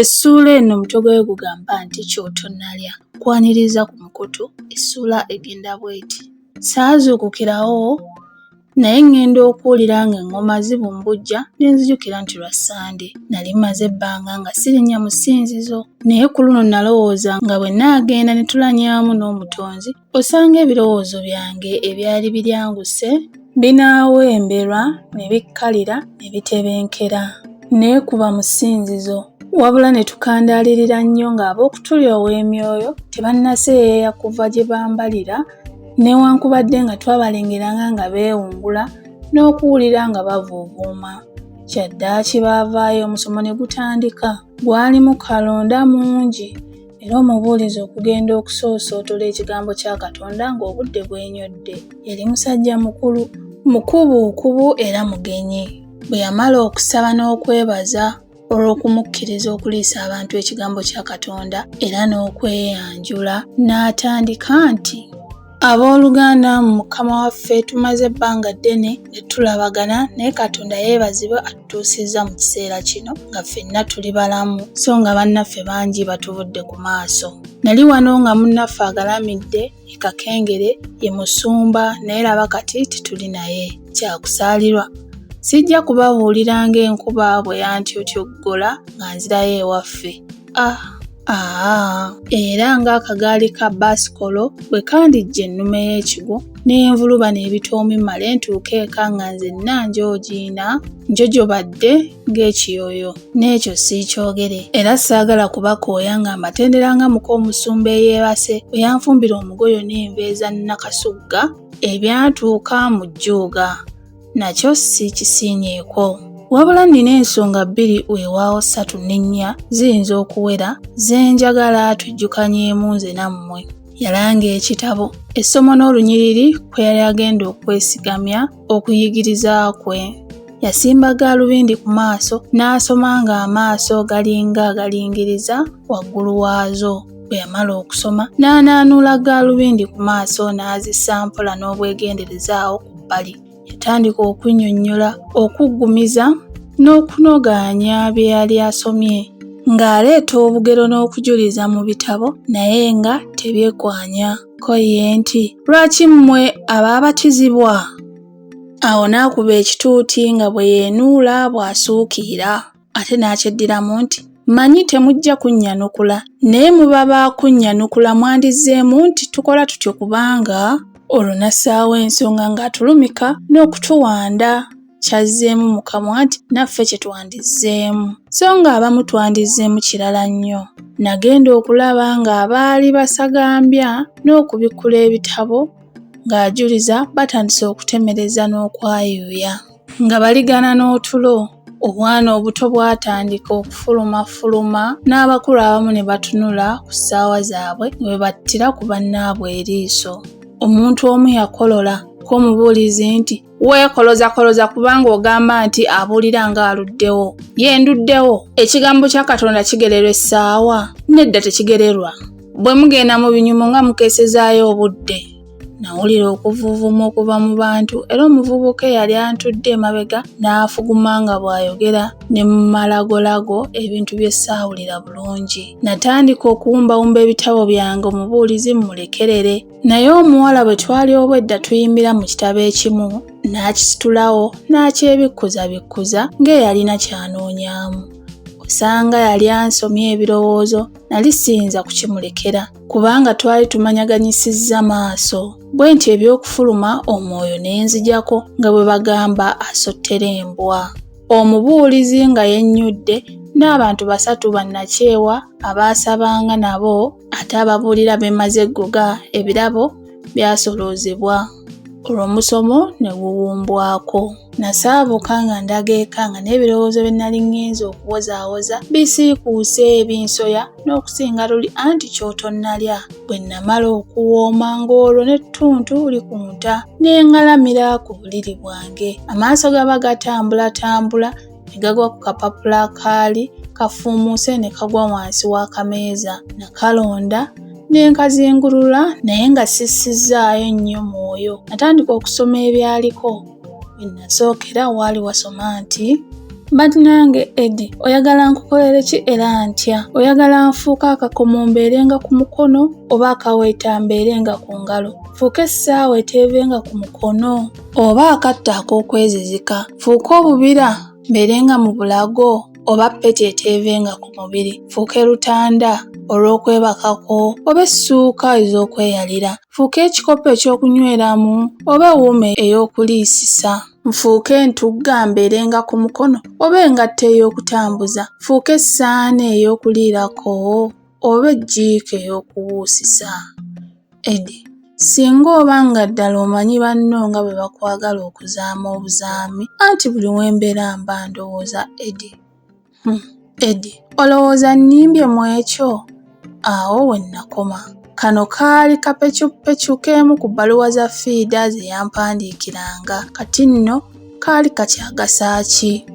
Essuula eno omutwe gwayo gugamba nti kyotonnalya kwaniriza ku mukutu. Essuula egenda bw'eti. Saazuukukirawo naye ngenda okuwulira ng'engoma zibumbujja ne nzijukira nti lwa Sande. Nali maze ebbanga nga sirinnya mu ssinzizo naye ku luno nalowooza nga bwe nnaagenda ne tulanyaamu n'omutonzi osanga ebirowoozo byange ebyali biryanguse binaawemberwa ne bikkalira ne bitebenkera. Neekuba mu ssinzizo wabula ne tukandaalirira nnyo ng'ab'okutuli ow'emyoyo tebannaseeyeeya kuva gye bambalira newankubadde nga twabalengeranga nga beewungula n'okuwulira nga bavuuvuuma. Kyaddaaki baavaayo omusomo ne gutandika. Gwalimu kalonda mungi era omubuulizi okugenda okusoosootola ekigambo kya Katonda ng'obudde bwenyodde. Yali musajja mukulu, mukubuukubu era mugenyi. Bwe yamala okusaba n'okwebaza olw'okumukkiriza okuliisa abantu ekigambo kya Katonda era n'okweyanjula n'atandika nti, abooluganda mu Mukama waffe tumaze ebbanga ddene ne tulabagana naye Katonda yeebazibwe atutuusizza mu kiseera kino nga ffenna tuli balamu so nga bannaffe bangi batuvudde ku maaso. Nali wano nga munnaffe agalamidde e Kakengere ye musumba naye laba kati tituli naye. Kyakusaalirwa sijja kubabuulira ng'enkuba bwe yantyotyogola nga nzirayo ewaffe. Era ng'akagaali ka basikolo bwe kandijja ennume y'ekigo n'envuluba n'ebitoomi male ntuuke eka nga nzenna njojobadde ng'ekiyooyo. N'ekyo siikyogere era saagala kubakooya nga mbatendera nga muko omusumba eyeebase bwe yanfumbira omugoyo n'enveeza Nakasugga ebyantuuka mu jjuuga. Nakyo siikisiinyeeko. Wabula nina ensonga bbiri weewaawo 3 ne 4 ziyinza okuwera ze njagala tujjukanyeemu nze nammwe. Yalanga ekitabo, essomo n'olunyiriri kwe yali agenda okwesigamya okuyigiriza kwe. Yasimba gaalubindi ku maaso n'asoma ng'amaaso galinga agalingiriza waggulu waazo. Bwe yamala okusoma n'anaanuula gaalubindi ku maaso n'azisampola n'obwegenderezaawo ku bbali. Yatandika okunnyonnyola, okuggumiza n'okunogaanya bye yali asomye ng'aleeta obugero n'okujuliza mu bitabo naye nga tebyekwanya. Ko ye nti, lwaki mmwe abaabatizibwa? Awo n'akuba ekituuti nga bwe yeenuula bw'asuukira ate n'akyeddiramu nti, mmanyi temujja kunnyanukula naye muba baakunnyanukula mwandizzeemu nti tukola tutyo kubanga olwo nassaawo ensonga ng'atulumika n'okutuwanda. Kyazzeemu mu kamwa nti naffe kye twandizzeemu so ng'abamu twandizzeemu kirala nnyo. Nagenda okulaba ng'abaali basagambya n'okubikkula ebitabo ng'ajuliza batandise okutemereza n'okwayuuya. Nga baligana n'otulo obwana obuto bwatandika okufulumafuluma n'abakulu abamu ne batunula ku ssaawa zaabwe nga bwe battira ku bannaabwe eriiso. Omuntu omu yakolola k'omubuulizi nti, weekoloza kubanga ogamba nti abuulira ng'aluddewo. Ye nduddewo? Ekigambo kya Katonda kigererwa essaawa? Nedda tekigererwa. Bwe mugenda mu binyumo nga mukeesezaayo obudde. Nawulira okuvuuvuma okuva mu bantu era omuvubuka eyali antudde emabega n'afuguma nga bw'ayogera ne mu malagolago ebintu bye ssaawulira bulungi. Natandika okuwumbawumba ebitabo byange omubuulizi mmulekerere naye omuwala bwe twali obwedda tuyimbira mu kitabo ekimu n'akisitulawo n'akyebikkuza ng'eyalina ky'anoonyaamu. Osanga yali ansomye ebirowoozo nali siyinza kukimulekera kubanga twali tumanyaganyisizza maaso. Bwe nti eby'okufuluma omwoyo n'enzijako nga bwe bagamba asottera embwa. Omubuulizi nga yennyudde n'abantu 3 bannakyewa abaasabanga nabo ate ababuulira bemaze eggoga ebirabo byasoloozebwa. Olw'omusomo ne guwumbwako. Nasaabuka nga ndaga eka nga n'ebirowoozo bye nali ngenze okuwozaawoza bisiikuuse ebinsoya n'okusinga luli anti kyotonnalya. Bwe namala okuwooma ng'olwo n'ettuntu likunta n'engalamira ku buliri bwange. Amaaso gaba gatambulatambula ne gagwa ku kapapula akaali kafuumuuse ne kagwa wansi w'akameeza. Nakalonda n'enkazingulula naye nga sissizaayo nnyo mwoyo. Natandika okusoma ebyaliko. Bwe nasookera waali wasoma nti, Bannange Eddie, oyagala nkukolere ki era ntya? Oyagala nfuuka akakomo mbeerenga ku mukono oba akaweeta mbeerenga ku ngalo? Fuuka essaawa eteevenga ku mukono oba akatta ak'okwezizika? Fuuka obubira mbeerenga mu bulago oba ppeti eteevenga ku mubiri? Fuuka lutanda olw'okwebakako oba essuuka ez'okweyalira? Fuuka ekikopo ekyokunyweramu oba ewuuma ey'okuliisisa? Nfuuke entugga mbeerenga ku mukono oba engatto ey'okutambuza? Fuuka essaani ey'okuliirako oba ejjiiko ey'okuwuusisa? Eddie, singa oba nga ddala omanyi banno nga bwe bakwagala okuzaama obuzaami, anti buli wembeera mba ndowooza Eddie. Eddie, olowooza nnimbye mu ekyo? Awo we nnakoma. Kano kaali kapecupecu k'emu ku bbaluwa za fiida ze yampandiikiranga, kati nno kaali kakyagasa ki?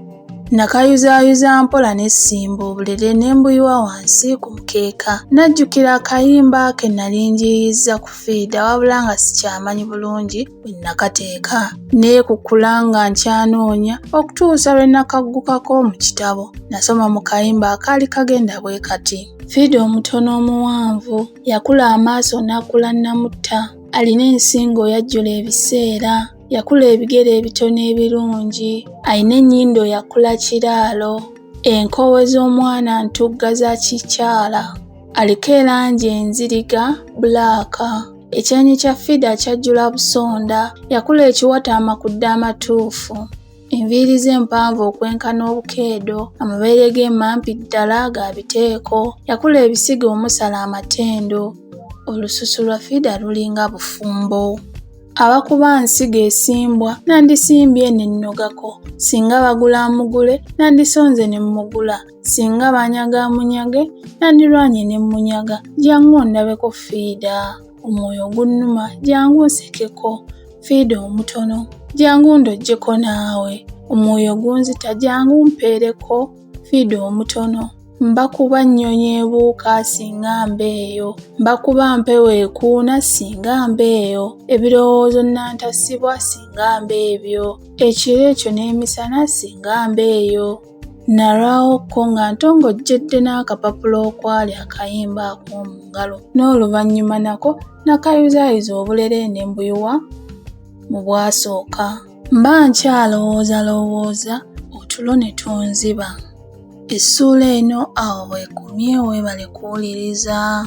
Nakayuzaayuza mpola n'essimba obulere ne mbuyiwa wansi ku mukeeka. Najjukira akayimba ke nali njiyizza ku fiida wabula nga sikyamanyi bulungi bwe nakateeka. Neekukkula nga nkyanoonya okutuusa lwe nakaggukako mu kitabo. Nasoma mu kayimba akaali kagenda bwe kati. Fiida omutono omuwanvu, yakula amaaso n'akula namutta, alina ensingo yajjula ebiseera, yakula ebigere ebitono ebirungi, alina ennyindo yakula kiraalo, enkowe z'omwana ntugga za kikyala, aliko erangi enziriga bbulaaka, ekyenyi kya fiida kyajjula busonda, yakula ekiwata amakudde amatuufu, enviiri ze empanvu okwenkana obukeedo, amabeere ge mampi ddala ga biteeko, yakula ebisigo omusala amatendo, olususu lwa fiida lulinga bufumbo. Abakuba nsigo esimbwa nandisimbye ne nnogako, singa bagula mugule nandisonze ne mmugula, singa banyaga munyage nandirwanye ne munyaga. Jangu ondabeko fiida, omwoyo gunnuma, jangu nsekeko. Fiida omutono, jangu ndojjeko naawe, omwoyo gunzita, jangu mpeereko. Fiida omutono, mbakuba nnyonyi ebuuka singa mbeeyo, mbakuba mpewo ekuuna singa mbeeyo, ebirowoozo nantasibwa singa mbeebyo, ekiro ekyo n'emisana singa mbeeyo. Nalwawokko nga ntongojjedde n'akapapula okwali akayimba ak'omu ngalo, n'oluvannyuma nako nakayuzaayiza obulere ne mbuyiwa mu bwasooka. Mba nkyalowoozalowooza otulo ne tunziba. Essuula eno awo bw'ekomye, weebale kuwuliriza.